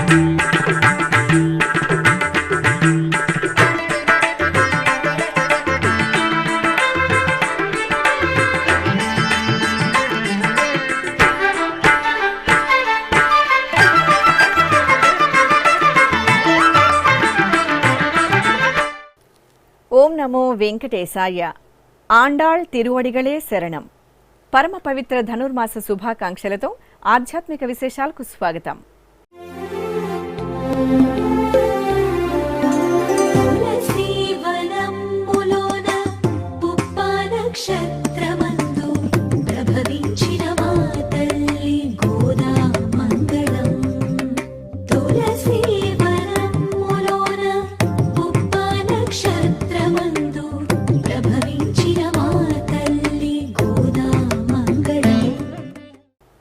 ఓం నమో వెంకటేశాయ. ఆండాళ్ తిరువడిగళే శరణం. పరమ పవిత్ర ధనుర్మాస శుభాకాంక్షలతో ఆధ్యాత్మిక విశేషాలకు స్వాగతం.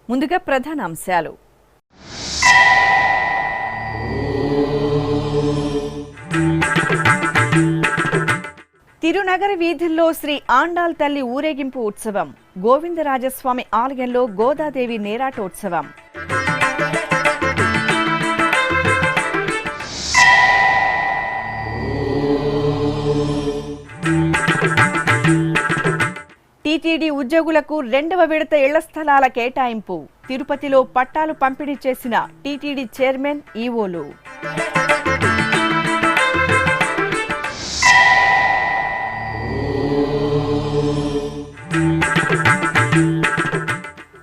ముందుగా ప్రధాన అంశాలు. తిరునగర వీధుల్లో శ్రీ ఆండాళ్ తల్లి ఊరేగింపు ఉత్సవం. గోవిందరాజస్వామి ఆలయంలో గోదాదేవి నేరాటోత్సవం. టీటీడీ ఉద్యోగులకు 2వ విడత ఇళ్ల స్థలాల కేటాయింపు. తిరుపతిలో పట్టాలు పంపిణీ చేసిన టీటీడీ చైర్మన్, ఈవోలు.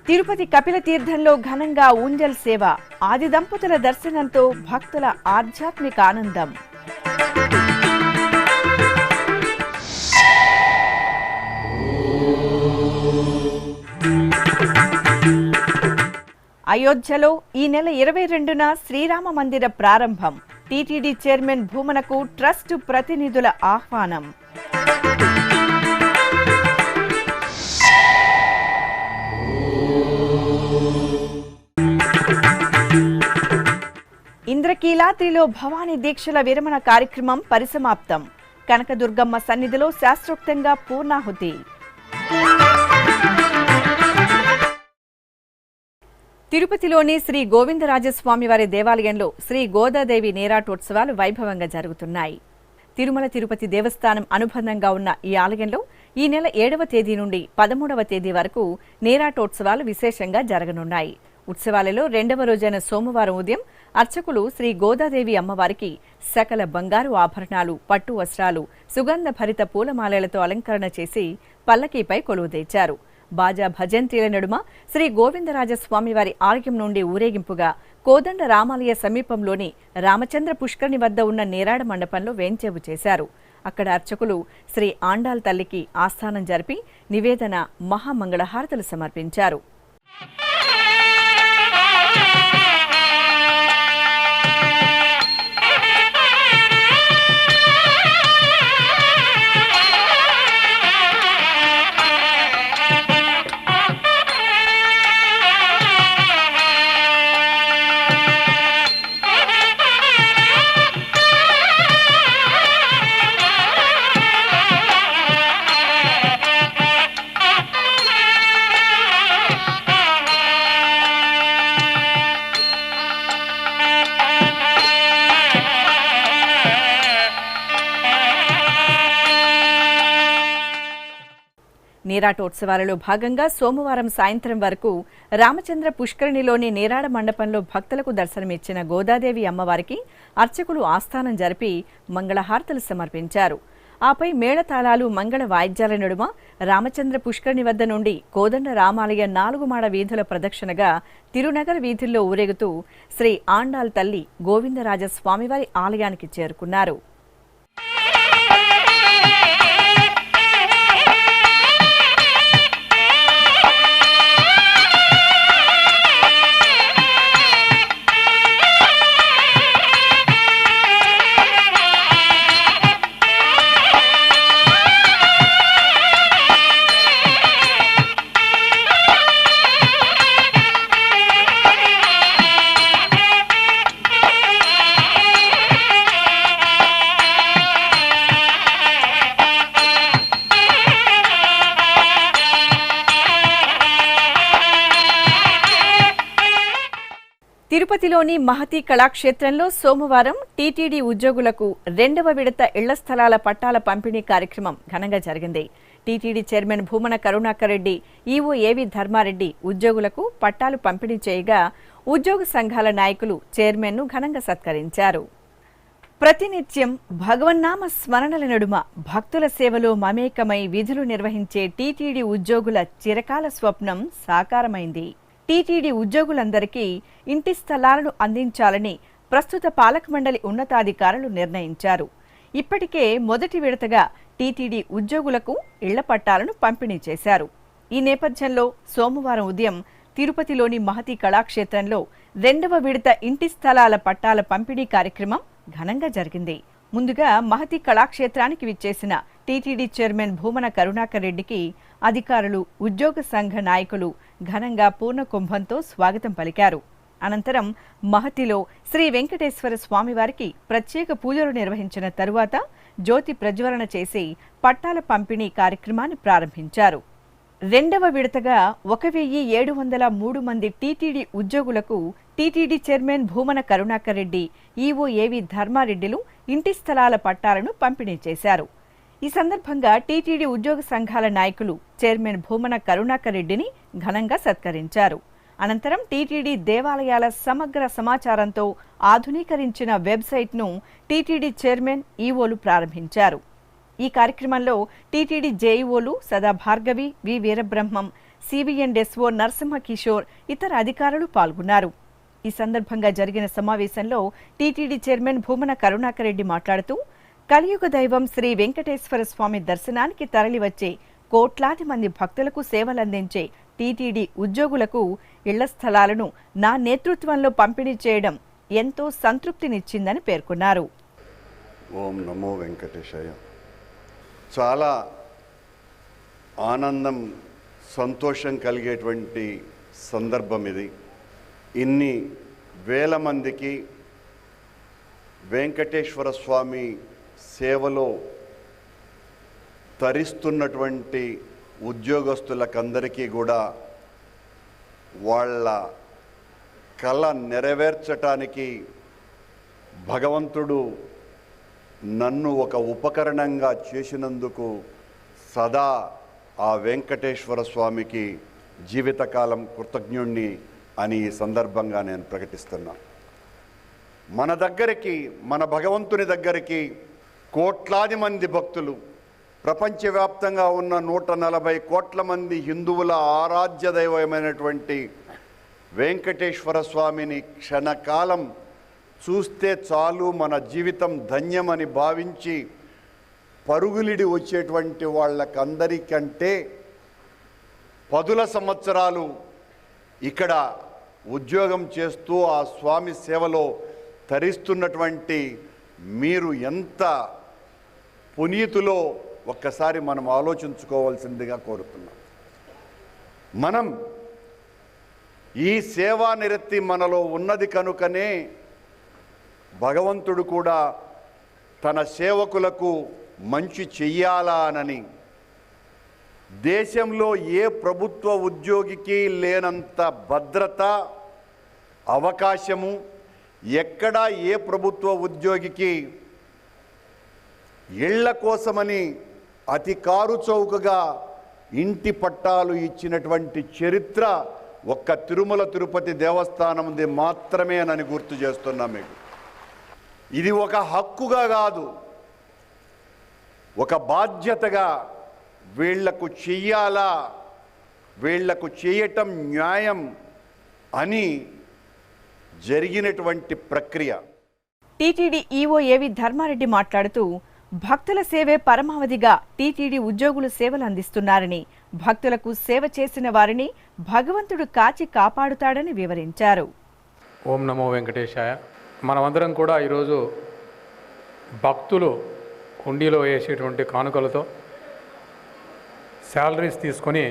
తిరుపతి కపిల తీర్థంలో ఘనంగా ఊంజల్ సేవ. ఆది దంపతుల దర్శనంతో భక్తుల ఆధ్యాత్మిక ఆనందం. అయోధ్యలో ఈ నెల 22న శ్రీరామ మందిర ప్రారంభం. టీటీడీ చైర్మన్ భూమనకు ట్రస్ట్ ప్రతినిధుల ఆహ్వానం. ఇంద్రకీలాద్రిలో భవానీ దీక్షల విరమణ కార్యక్రమం పరిసమాప్తం. కనకదుర్గమ్మ సన్నిధిలో శాస్త్రోక్తంగా పూర్ణాహుతి. తిరుపతిలోని శ్రీ గోవిందరాజస్వామివారి దేవాలయంలో శ్రీ గోదాదేవి నేరాటోత్సవాలు వైభవంగా జరుగుతున్నాయి. తిరుమల తిరుపతి దేవస్థానం అనుబంధంగా ఉన్న ఈ ఆలయంలో ఈ నెల 7వ తేదీ నుండి 13వ తేదీ వరకు నేరాటోత్సవాలు విశేషంగా జరగనున్నాయి. ఉత్సవాలలో 2వ రోజైన సోమవారం ఉదయం అర్చకులు శ్రీ గోదాదేవి అమ్మవారికి సకల బంగారు ఆభరణాలు, పట్టు వస్త్రాలు, సుగంధ భరిత పూలమాలలతో అలంకరణ చేసి పల్లకీపై కొలువుదీర్చారు. బాజా భజంత్రీల నడుమ శ్రీ గోవిందరాజస్వామివారి ఆలయం నుండి ఊరేగింపుగా కోదండ రామాలయ సమీపంలోని రామచంద్ర పుష్కరిణి వద్ద ఉన్న నేరాడ మండపంలో వేంచేపు చేశారు. అక్కడ అర్చకులు శ్రీ ఆండాళ్ తల్లికి ఆస్థానం జరిపి నివేదన, మహామంగళహారతులు సమర్పించారు. నేరాటోత్సవాలలో భాగంగా సోమవారం సాయంత్రం వరకు రామచంద్ర పుష్కరిణిలోని నేరాడ మండపంలో భక్తులకు దర్శనమిచ్చిన గోదాదేవి అమ్మవారికి అర్చకులు ఆస్థానం జరిపి మంగళహారతులు సమర్పించారు. ఆపై మేళతాళాలు, మంగళ వాయిద్యాల నడుమ రామచంద్ర పుష్కరిణి వద్ద నుండి కోదండ రామాలయ 4 మాడ వీధుల ప్రదక్షిణగా తిరునగర్ వీధుల్లో ఊరేగుతూ శ్రీ ఆండాళ్ తల్లి గోవిందరాజస్వామివారి ఆలయానికి చేరుకున్నారు. తిరుపతిలోని మహతి కళాక్షేత్రంలో సోమవారం టీటీడీ ఉద్యోగులకు 2వ విడత ఇళ్ల స్థలాల పట్టాల పంపిణీ కార్యక్రమం ఘనంగా జరిగింది. TTD chairman Bhumana Karunakar Reddy, EO AV Dharma Reddy ఉద్యోగులకు పట్టాలు పంపిణీ చేయగా ఉద్యోగ సంఘాల నాయకులు చైర్మన్ను ఘనంగా సత్కరించారు. ప్రతినిత్యం భగవన్నామ స్మరణల నడుమ భక్తుల సేవలో మమేకమై విధులు నిర్వహించే టీటీడీ ఉద్యోగుల చిరకాల స్వప్నం సాకారమైంది. టీటీడీ ఉద్యోగులందరికీ ఇంటి స్థలాలను అందించాలని ప్రస్తుత పాలక మండలి ఉన్నతాధికారులు నిర్ణయించారు. ఇప్పటికే మొదటి విడతగా టీటీడీ ఉద్యోగులకు ఇళ్ల పట్టాలను పంపిణీ చేశారు. ఈ నేపథ్యంలో సోమవారం ఉదయం తిరుపతిలోని మహతి కళాక్షేత్రంలో 2వ విడత ఇంటి స్థలాల పట్టాల పంపిణీ కార్యక్రమం ఘనంగా జరిగింది. ముందుగా మహతి కళాక్షేత్రానికి విచ్చేసిన టీటీడీ చైర్మన్ భూమన కరుణాకర్ రెడ్డికి అధికారులు, ఉద్యోగ సంఘ నాయకులు ఘనంగా పూర్ణ కుంభంతో స్వాగతం పలికారు. అనంతరం మహతిలో శ్రీ వెంకటేశ్వర స్వామివారికి ప్రత్యేక పూజలు నిర్వహించిన తరువాత జ్యోతి ప్రజ్వలన చేసి పట్టాల పంపిణీ కార్యక్రమాన్ని ప్రారంభించారు. 2వ విడతగా 1703 మంది టీటీడీ ఉద్యోగులకు TTD chairman Bhumana Karunakar Reddy, EO AV ధర్మారెడ్డిలు ఇంటి స్థలాల పట్టాలను పంపిణీ చేశారు. ఈ సందర్భంగా టీటీడీ ఉద్యోగ సంఘాల నాయకులు చైర్మన్ భూమన కరుణాకర్ రెడ్డిని ఘనంగా సత్కరించారు. అనంతరం టీటీడీ దేవాలయాల సమగ్ర సమాచారంతో ఆధునీకరించిన వెబ్సైట్ను టీటీడీ చైర్మన్, ఈవోలు ప్రారంభించారు. ఈ కార్యక్రమంలో టీటీడీ జేఈఓలు సదా భార్గవి, వి వీరబ్రహ్మం, సిబిఎన్ఎస్ఓ నరసింహ కిషోర్, ఇతర అధికారులు పాల్గొన్నారు. ఈ సందర్భంగా జరిగిన సమావేశంలో టీటీడీ చైర్మన్ భూమన కరుణాకర్ రెడ్డి మాట్లాడుతూ, కలియుగ దైవం శ్రీ వెంకటేశ్వర స్వామి దర్శనానికి తరలివచ్చే కోట్లాది మంది భక్తులకు సేవలందించే టీటీడీ ఉద్యోగులకు ఇళ్ల స్థలాలను నా నేతృత్వంలో పంపిణీ చేయడం ఎంతో సంతృప్తినిచ్చిందని పేర్కొన్నారు. ఓం నమో వెంకటేశాయ. చాలా ఆనందం, సంతోషం కలిగేటువంటి సందర్భం ఇది. ఇన్ని వేల మందికి వెంకటేశ్వర స్వామి సేవలో తరిస్తున్నటువంటి ఉద్యోగస్తులకందరికీ కూడా వాళ్ళ కళ నెరవేర్చటానికి భగవంతుడు నన్ను ఒక ఉపకరణంగా చేసినందుకు సదా ఆ వెంకటేశ్వర స్వామికి జీవితకాలం కృతజ్ఞుణ్ణి అని ఈ సందర్భంగా నేను ప్రకటిస్తున్నా. మన దగ్గరికి, మన భగవంతుని దగ్గరికి కోట్లాది మంది భక్తులు, ప్రపంచవ్యాప్తంగా ఉన్న 140 కోట్ల మంది హిందువుల ఆరాధ్య దైవమైనటువంటి వెంకటేశ్వర స్వామిని క్షణకాలం చూస్తే చాలు మన జీవితం ధన్యమని భావించి పరుగులిడి వచ్చేటువంటి వాళ్ళకందరికంటే 10 సంవత్సరాలు ఇక్కడ ఉద్యోగం చేస్తూ ఆ స్వామి సేవలో తరిస్తున్నటువంటి మీరు ఎంత పునీతులో ఒక్కసారి మనం ఆలోచించుకోవాల్సిందిగా కోరుతున్నాం. మనం ఈ సేవా నిరతి మనలో ఉన్నది కనుకనే భగవంతుడు కూడా తన సేవకులకు మంచి చెయ్యాలనని దేశంలో ఏ ప్రభుత్వ ఉద్యోగికి లేనంత భద్రత, అవకాశము ఎక్కడా ఏ ప్రభుత్వ ఉద్యోగికి ఇళ్ల కోసమని అతి కారు చౌకగా ఇంటి పట్టాలు ఇచ్చినటువంటి చరిత్ర ఒక్క తిరుమల తిరుపతి దేవస్థానంది మాత్రమేనని గుర్తు చేస్తున్నాం మీకు. ఇది ఒక హక్కుగా కాదు, ఒక బాధ్యతగా వీళ్లకు చెయ్యాలా, వీళ్లకు చేయటం న్యాయం అని జరిగినటువంటి ప్రక్రియ. టీటీడీ ఈవో ఏవి ధర్మారెడ్డి మాట్లాడుతూ, భక్తుల సేవే పరమావధిగా టీటీడీ ఉద్యోగులు సేవలు అందిస్తున్నారని, భక్తులకు సేవ చేసిన వారిని భగవంతుడు కాచి కాపాడుతాడని వివరించారు. ఓం నమో వెంకటేశాయ. మనమందరం కూడా ఈరోజు భక్తులు హుండీలో వేసేటువంటి కానుకలతో శాలరీస్ తీసుకొని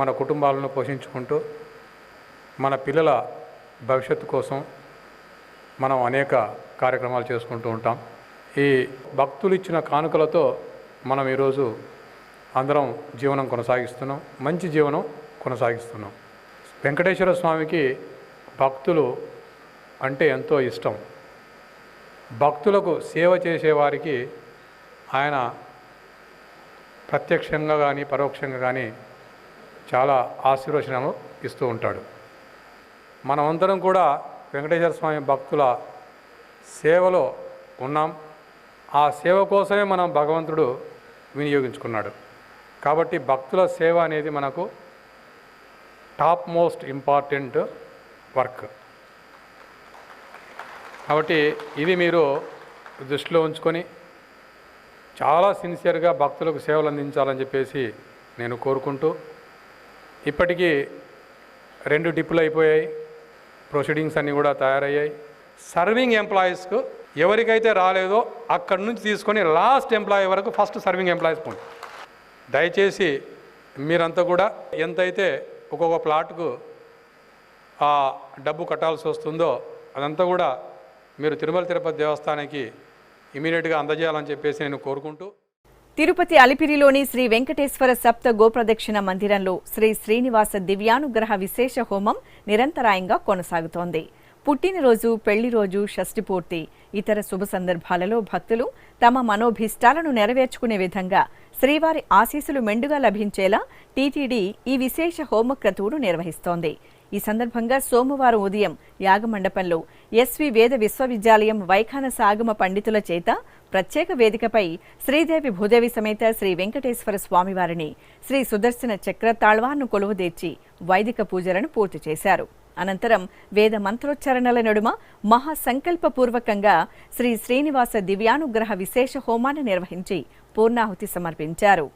మన కుటుంబాలను పోషించుకుంటూ మన పిల్లల భవిష్యత్తు కోసం మనం అనేక కార్యక్రమాలు చేసుకుంటూ ఉంటాం. ఈ భక్తులు ఇచ్చిన కానుకలతో మనం ఈరోజు అందరం జీవనం కొనసాగిస్తున్నాం, మంచి జీవనం కొనసాగిస్తున్నాం. వెంకటేశ్వర స్వామికి భక్తులు అంటే ఎంతో ఇష్టం. భక్తులకు సేవ చేసేవారికి ఆయన ప్రత్యక్షంగా కానీ పరోక్షంగా కానీ చాలా ఆశీర్వచనము ఇస్తూ ఉంటాడు. మనమందరం కూడా వెంకటేశ్వర స్వామి భక్తుల సేవలో ఉన్నాం. ఆ సేవ కోసమే మనం భగవంతుడు వినియోగించుకున్నాడు. కాబట్టి భక్తుల సేవ అనేది మనకు టాప్ మోస్ట్ ఇంపార్టెంట్ వర్క్. కాబట్టి ఇది మీరు దృష్టిలో ఉంచుకొని చాలా సిన్సియర్గా భక్తులకు సేవలు అందించాలని చెప్పేసి నేను కోరుకుంటూ, ఇప్పటికీ 2 డిప్పులు అయిపోయాయి, ప్రొసీడింగ్స్ అన్నీ కూడా తయారయ్యాయి. సర్వింగ్ ఎంప్లాయీస్కు ఎవరికైతే రాలేదో అక్కడి నుంచి తీసుకొని లాస్ట్ ఎంప్లాయీ వరకు ఫస్ట్ సర్వింగ్ ఎంప్లాయీస్ పోండి. దయచేసి మీరంతా కూడా ఎంతైతే ఒక్కొక్క ప్లాట్కు ఆ డబ్బు కట్టాల్సి వస్తుందో అదంతా కూడా మీరు తిరుమల తిరుపతి దేవస్థానానికి ఇమీడియట్గా అందజేయాలని చెప్పేసి నేను కోరుకుంటూ, తిరుపతి అలిపిరిలోని శ్రీ వెంకటేశ్వర సప్త గోప్రదక్షిణ మందిరంలో శ్రీ శ్రీనివాస దివ్యానుగ్రహ విశేష హోమం నిరంతరాయంగా కొనసాగుతోంది. పుట్టినరోజు, పెళ్లిరోజు, షష్ఠిపూర్తి, ఇతర శుభ సందర్భాలలో భక్తులు తమ మనోభీష్టాలను నెరవేర్చుకునే విధంగా శ్రీవారి ఆశీస్సులు మెండుగా లభించేలా టీటీడీ ఈ విశేష హోమక్రతువును నిర్వహిస్తోంది. ఈ సందర్భంగా సోమవారం ఉదయం యాగమండపంలో ఎస్వి వేద విశ్వవిద్యాలయం వైఖానస ఆగమ పండితుల చేత ప్రత్యేక వేదికపై శ్రీదేవి భూదేవి సమేత శ్రీ వెంకటేశ్వర స్వామివారిని శ్రీ సుదర్శన చక్ర తాళ్వార్ను కొలువుదీర్చి వైదిక పూజలను పూర్తి చేశారు. అనంతరం వేద మంత్రోచ్చరణల నడుమ మహాసంకల్పపూర్వకంగా శ్రీ శ్రీనివాస దివ్యానుగ్రహ విశేష హోమాన్ని నిర్వహించి పూర్ణాహుతి సమర్పించారు.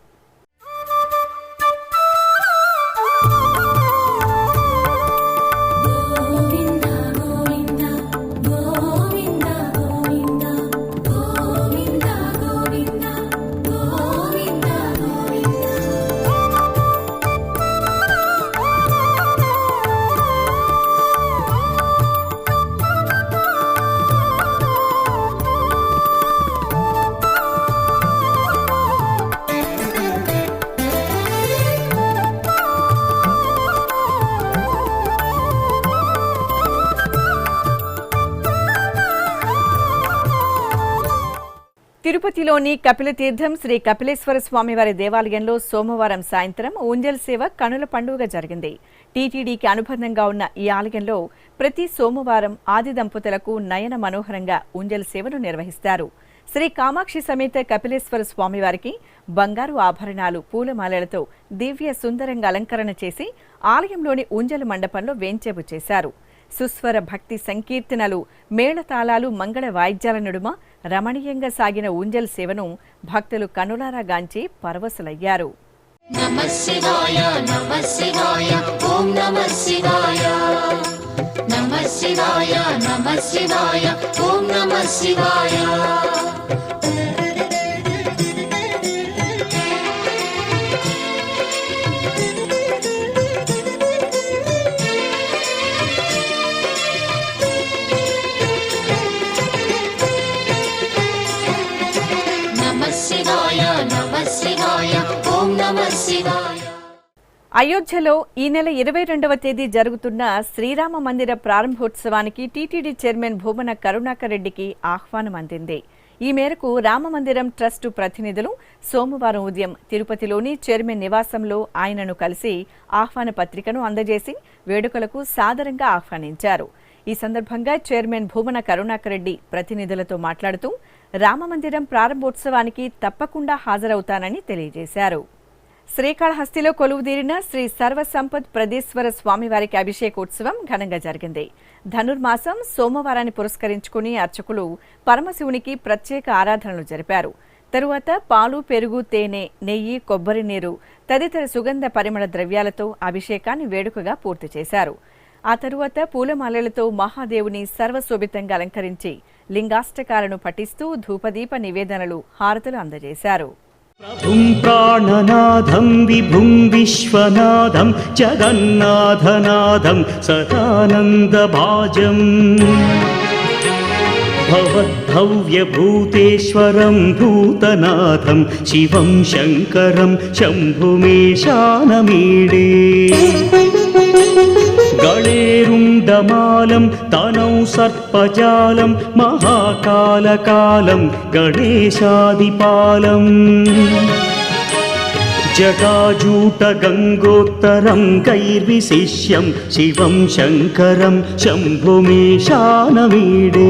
తిరుపతిలోని కపిలతీర్థం శ్రీ కపిలేశ్వర స్వామివారి దేవాలయంలో సోమవారం సాయంత్రం ఊంజల్ సేవ కనుల పండుగ జరిగింది. టీటీడీకి అనుబంధంగా ఉన్న ఈ ఆలయంలో ప్రతి సోమవారం ఆది దంపతులకు నయన మనోహరంగా ఊంజల్ సేవను నిర్వహిస్తారు. శ్రీ కామాక్షి సమేత కపిలేశ్వర స్వామివారికి బంగారు ఆభరణాలు, పూలమాలలతో దివ్య సుందరంగా అలంకరణ చేసి ఆలయంలోని ఊంజల్ మండపంలో వేంచేపు చేశారు. సుస్వర భక్తి సంకీర్తనలు, మేళతాళాలు, మంగళ వాయిద్యాల నడుమ రమణీయంగా సాగిన ఊంజల్ సేవను భక్తులు కనులారా గాంచి పరవశులయ్యారు. నమః శివాయ నమః శివాయ ఓం నమః శివాయ నమః శివాయ నమః శివాయ ఓం నమః శివాయ. అయోధ్యలో ఈ నెల 22వ తేదీ జరుగుతున్న శ్రీరామ మందిర ప్రారంభోత్సవానికి టీటీడీ చైర్మన్ భూమన కరుణాకర్ రెడ్డికి ఆహ్వానం అందింది. ఈ మేరకు రామమందిరం ట్రస్టు ప్రతినిధులు సోమవారం ఉదయం తిరుపతిలోని చైర్మన్ నివాసంలో ఆయనను కలిసి ఆహ్వాన పత్రికను అందజేసి వేడుకలకు సాదరంగా ఆహ్వానించారు. ఈ సందర్భంగా చైర్మన్ భూమన కరుణాకర్ రెడ్డి ప్రతినిధులతో మాట్లాడుతూ రామమందిరం ప్రారంభోత్సవానికి తప్పకుండా హాజరవుతానని తెలియజేశారు. శ్రీకాళహస్తిలో కొలువుదీరిన శ్రీ సర్వసంపత్ ప్రదేశ్వర స్వామివారికి అభిషేకోత్సవం ఘనంగా జరిగింది. ధనుర్మాసం సోమవారాన్ని పురస్కరించుకుని అర్చకులు పరమశివునికి ప్రత్యేక ఆరాధనలు జరిపారు. తరువాత పాలు, పెరుగు, తేనె, నెయ్యి, కొబ్బరి నీరు తదితర సుగంధ పరిమళ ద్రవ్యాలతో అభిషేకాన్ని వేడుకగా పూర్తి చేశారు. ఆ తరువాత పూలమాలలతో మహాదేవుని సర్వశోభితంగా అలంకరించి లింగాష్టకాలను పఠిస్తూ ధూపదీప నివేదనలు, హారతులు అందజేశారు. ప్రభుం ప్రాణనాథం విభుం విశ్వనాథం జగన్నాథనాథం సదానందభాజం భవద్భవ్యభూతేశ్వరం భూతనాథం శివం శంకరం శంభుమేశానమీడే गणेरुण्डमालं तनौ सर्पजालं महाकालकालं गणेशादिपालम् जगाजूटगङ्गोत्तरं गैर्विशिष्यं शिवं शङ्करं शम्भुमीशानमीडे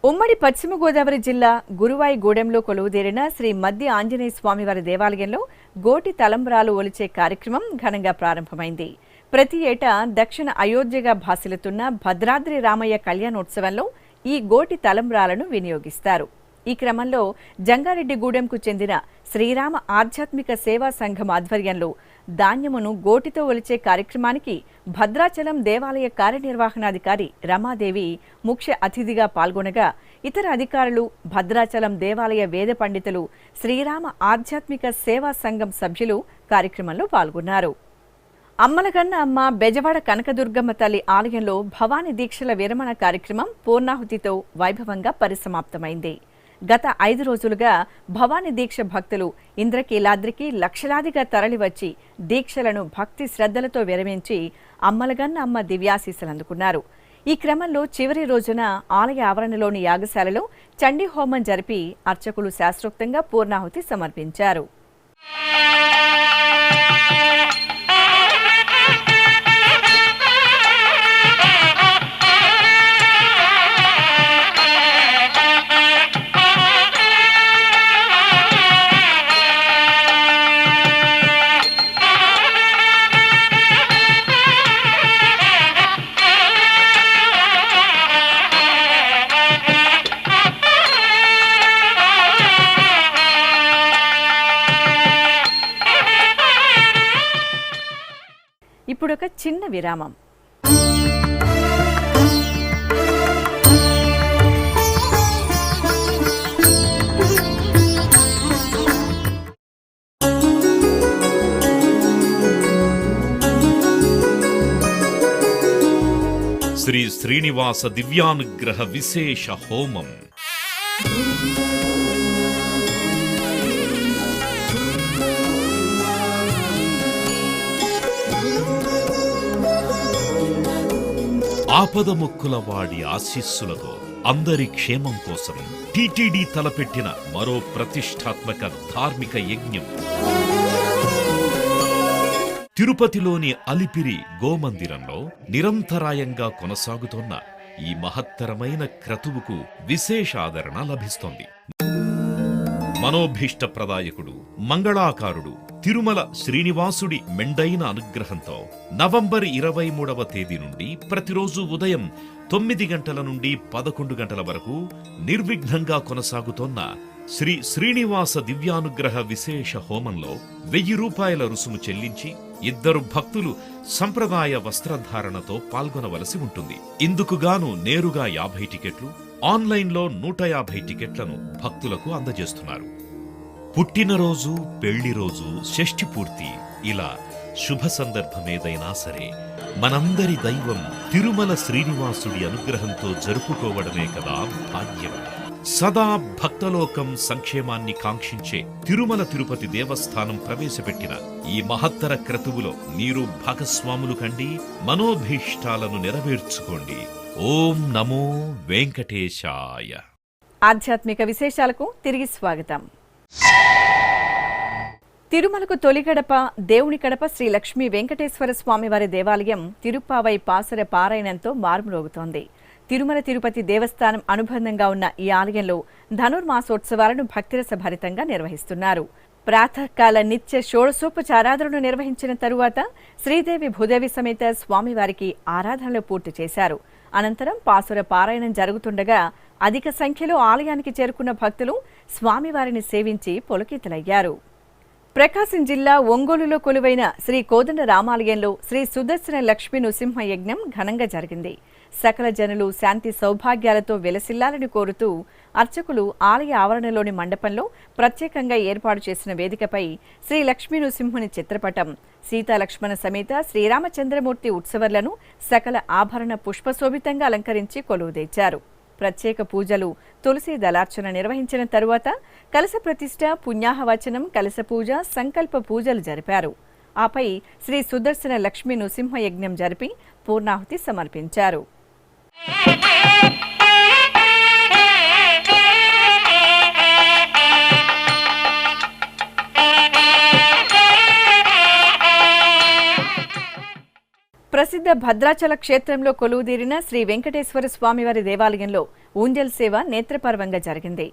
ఉమ్మడి పశ్చిమ గోదావరి జిల్లా గురువాయిగూడెంలో కొలువుదీరిన శ్రీ మద్ది ఆంజనేయ స్వామివారి దేవాలయంలో గోటి తలంబ్రాలు ఒలిచే కార్యక్రమం ఘనంగా ప్రారంభమైంది. ప్రతి ఏటా దక్షిణ అయోధ్యగా భాసిల్లుతున్న భద్రాద్రి రామయ్య కళ్యాణోత్సవంలో ఈ గోటి తలంబ్రాలను వినియోగిస్తారు. ఈ క్రమంలో జంగారెడ్డిగూడెంకు చెందిన శ్రీరామ ఆధ్యాత్మిక సేవా సంఘం ఆధ్వర్యంలో ధాన్యమును గోటితో ఒలిచే కార్యక్రమానికి భద్రాచలం దేవాలయ కార్యనిర్వహణాధికారి రమాదేవి ముఖ్య అతిథిగా పాల్గొనగా ఇతర అధికారులు, భద్రాచలం దేవాలయ వేద పండితులు, శ్రీరామ ఆధ్యాత్మిక సేవా సంఘం సభ్యులు కార్యక్రమంలో పాల్గొన్నారు. అమ్మలగన్న అమ్మ బెజవాడ కనకదుర్గమ్మ తల్లి ఆలయంలో భవానీ దీక్షల విరమణ కార్యక్రమం పూర్ణాహుతితో వైభవంగా పరిసమాప్తమైంది. గత 5 రోజులుగా భవానీ దీక్ష భక్తులు ఇంద్రకీలాద్రికి లక్షలాదిగా తరలివచ్చి దీక్షలను భక్తి శ్రద్ధలతో విరమించి అమ్మలగన్న అమ్మ దివ్యాశీస్సులు అందుకున్నారు. ఈ క్రమంలో చివరి రోజున ఆలయ ఆవరణలోని యాగశాలలో చండీ హోమం జరిపి అర్చకులు శాస్త్రోక్తంగా పూర్ణాహుతి సమర్పించారు. ఇప్పుడొక చిన్న విరామం. శ్రీ శ్రీనివాస దివ్యానుగ్రహ విశేష హోమం. ఆపదముక్కుల వాడి ఆశీస్సులతో అందరి క్షేమం కోసం టీటీడీ తలపెట్టిన మరో ప్రతిష్టాత్మక ధార్మిక యజ్ఞం. తిరుపతిలోని అలిపిరి గోమందిరంలో నిరంతరాయంగా కొనసాగుతోన్న ఈ మహత్తరమైన క్రతువుకు విశేష ఆదరణ లభిస్తోంది. మనోభీష్ట ప్రదాయకుడు, మంగళాకారుడు తిరుమల శ్రీనివాసుడి మెండైన అనుగ్రహంతో నవంబర్ 23వ తేదీ నుండి ప్రతిరోజు ఉదయం 9 గంటల నుండి 11 గంటల వరకు నిర్విఘ్నంగా కొనసాగుతోన్న శ్రీ శ్రీనివాస దివ్యానుగ్రహ విశేష హోమంలో 1000 రూపాయల రుసుము చెల్లించి 2 భక్తులు సంప్రదాయ వస్త్రధారణతో పాల్గొనవలసి ఉంటుంది. ఇందుకుగాను నేరుగా 50 టికెట్లు, ఆన్లైన్లో 150 టికెట్లను భక్తులకు అందజేస్తున్నారు. పుట్టినరోజు, పెళ్లిరోజు, షష్ఠి పూర్తి ఇలా శుభ సందర్భమేదైనా సరే మనందరి దైవం తిరుమల శ్రీనివాసుడి అనుగ్రహంతో జరుపుకోవడమే కదా భాగ్యం. సదా భక్తలోకం సంక్షేమాన్ని కాంక్షించే తిరుమల తిరుపతి దేవస్థానం ప్రవేశపెట్టిన ఈ మహత్తర క్రతువులో మీరు భాగస్వాములు కండి, మనోభీష్టాలను నెరవేర్చుకోండి. ఓం నమో వెంకటేశాయ. ఆధ్యాత్మిక విశేషాలకు తిరిగి స్వాగతం. తిరుమలకు తొలి గడప దేవుని కడప శ్రీ లక్ష్మీ వెంకటేశ్వర స్వామివారి దేవాలయం తిరుప్పావై పాసుర పారాయణంతో మార్మురోగుతోంది. తిరుమల తిరుపతి దేవస్థానం అనుబంధంగా ఉన్న ఈ ఆలయంలో ధనుర్మాసోత్సవాలను భక్తిరస భరితంగా నిర్వహిస్తున్నారు. ప్రాతకాల నిత్య షోడశోపచారాధనను నిర్వహించిన తరువాత శ్రీదేవి భూదేవి సమేత స్వామివారికి ఆరాధనలు పూర్తి చేశారు. అనంతరం పాసుర పారాయణం జరుగుతుండగా అధిక సంఖ్యలో ఆలయానికి చేరుకున్న భక్తులు స్వామివారిని సేవించి పులకితులయ్యారు. ప్రకాశం జిల్లా ఒంగోలులో కొలువైన శ్రీ కోదండ రామాలయంలో శ్రీ సుదర్శన లక్ష్మీ నృసింహ యజ్ఞం ఘనంగా జరిగింది. సకల జనులు శాంతి సౌభాగ్యాలతో వెలసిల్లాలని కోరుతూ అర్చకులు ఆలయ ఆవరణలోని మండపంలో ప్రత్యేకంగా ఏర్పాటు చేసిన వేదికపై శ్రీ లక్ష్మీ నృసింహుని చిత్రపటం, సీతాలక్ష్మణ సమేత శ్రీరామచంద్రమూర్తి ఉత్సవర్లను సకల ఆభరణ పుష్పశోభితంగా అలంకరించి కొలువుదీర్చారు. ప్రత్యేక పూజలు, తులసి దళార్చన నిర్వహించిన తరువాత కలశ ప్రతిష్ఠ, పుణ్యాహవచనం, కలశ పూజ, సంకల్ప పూజలు జరిపారు. ఆపై శ్రీ సుదర్శన లక్ష్మీ నృసింహ యజ్ఞం జరిపి పూర్ణాహుతి సమర్పించారు. ప్రసిద్ధ భద్రాచల క్షేత్రంలో కొలువుదీరిన శ్రీ వెంకటేశ్వర స్వామివారి దేవాలయంలో ఊంజల్ సేవ నేత్రపర్వంగా జరిగింది.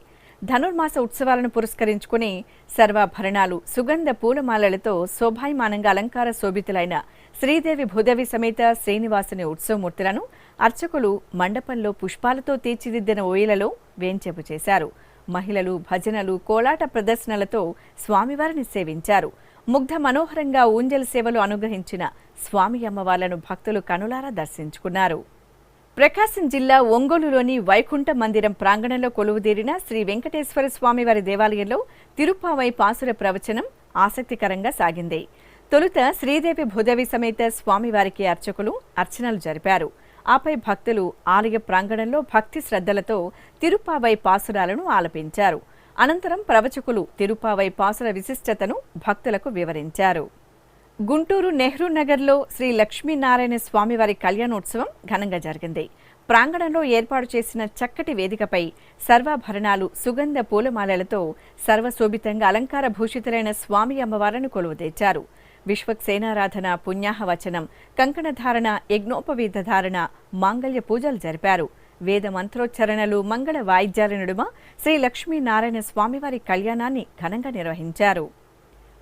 ధనుర్మాస ఉత్సవాలను పురస్కరించుకుని సర్వాభరణాలు, సుగంధ పూలమాలలతో శోభాయమానంగా అలంకార శోభితులైన శ్రీదేవి భూదేవి సమేత శ్రీనివాసుని ఉత్సవమూర్తులను అర్చకులు మండపంలో పుష్పాలతో తీర్చిదిద్దిన ఓయిలలో వేంచేపు చేశారు. మహిళలు భజనలు, కోలాట ప్రదర్శనలతో స్వామివారిని సేవించారు. ముగ్ధ మనోహరంగా ఊంజల్ సేవలు అనుగ్రహించిన స్వామి అమ్మవార్లను భక్తులు కనులారా దర్శించుకున్నారు. ప్రకాశం జిల్లా ఒంగోలులోని వైకుంఠ మందిరం ప్రాంగణంలో కొలువుదీరిన శ్రీ వెంకటేశ్వర స్వామివారి దేవాలయంలో తిరుప్పావై పాసుర ప్రవచనం ఆసక్తికరంగా సాగింది. తొలుత శ్రీదేవి భూదేవి సమేత స్వామివారికి అర్చకులు అర్చనలు జరిపారు. ఆపై భక్తులు ఆలయ ప్రాంగణంలో భక్తి శ్రద్ధలతో తిరుప్పావై పాసురాలను ఆలపించారు. అనంతరం ప్రవచకులు తిరుప్పావై పాసుర విశిష్టతను భక్తులకు వివరించారు. గుంటూరు నెహ్రూ నగర్లో శ్రీ లక్ష్మీనారాయణ స్వామివారి కళ్యాణోత్సవం ఘనంగా జరిగింది. ప్రాంగణంలో ఏర్పాటు చేసిన చక్కటి వేదికపై సర్వాభరణాలు, సుగంధ పూలమాలలతో సర్వశోభితంగా అలంకార భూషితులైన స్వామి అమ్మవార్లను కొలువుదీర్చారు. విశ్వక్సేనారాధన, పుణ్యాహవచనం, కంకణధారణ, యజ్ఞోపవీత ధారణ, మాంగళ్య పూజలు జరిపారు. వేద మంత్రోచ్చరణలు, మంగళ వాయిద్యాల నడుమ శ్రీ లక్ష్మీనారాయణ స్వామివారి కళ్యాణాన్ని ఘనంగా నిర్వహించారు.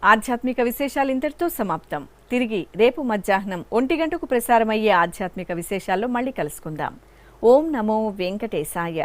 ఆధ్యాత్మిక విశేషాలు ఇంతటితో సమాప్తం. తిరిగి రేపు మధ్యాహ్నం 1 గంటకు ప్రసారమయ్యే ఆధ్యాత్మిక విశేషాల్లో మళ్ళీ కలుసుకుందాం. ఓం నమో వెంకటేశాయ.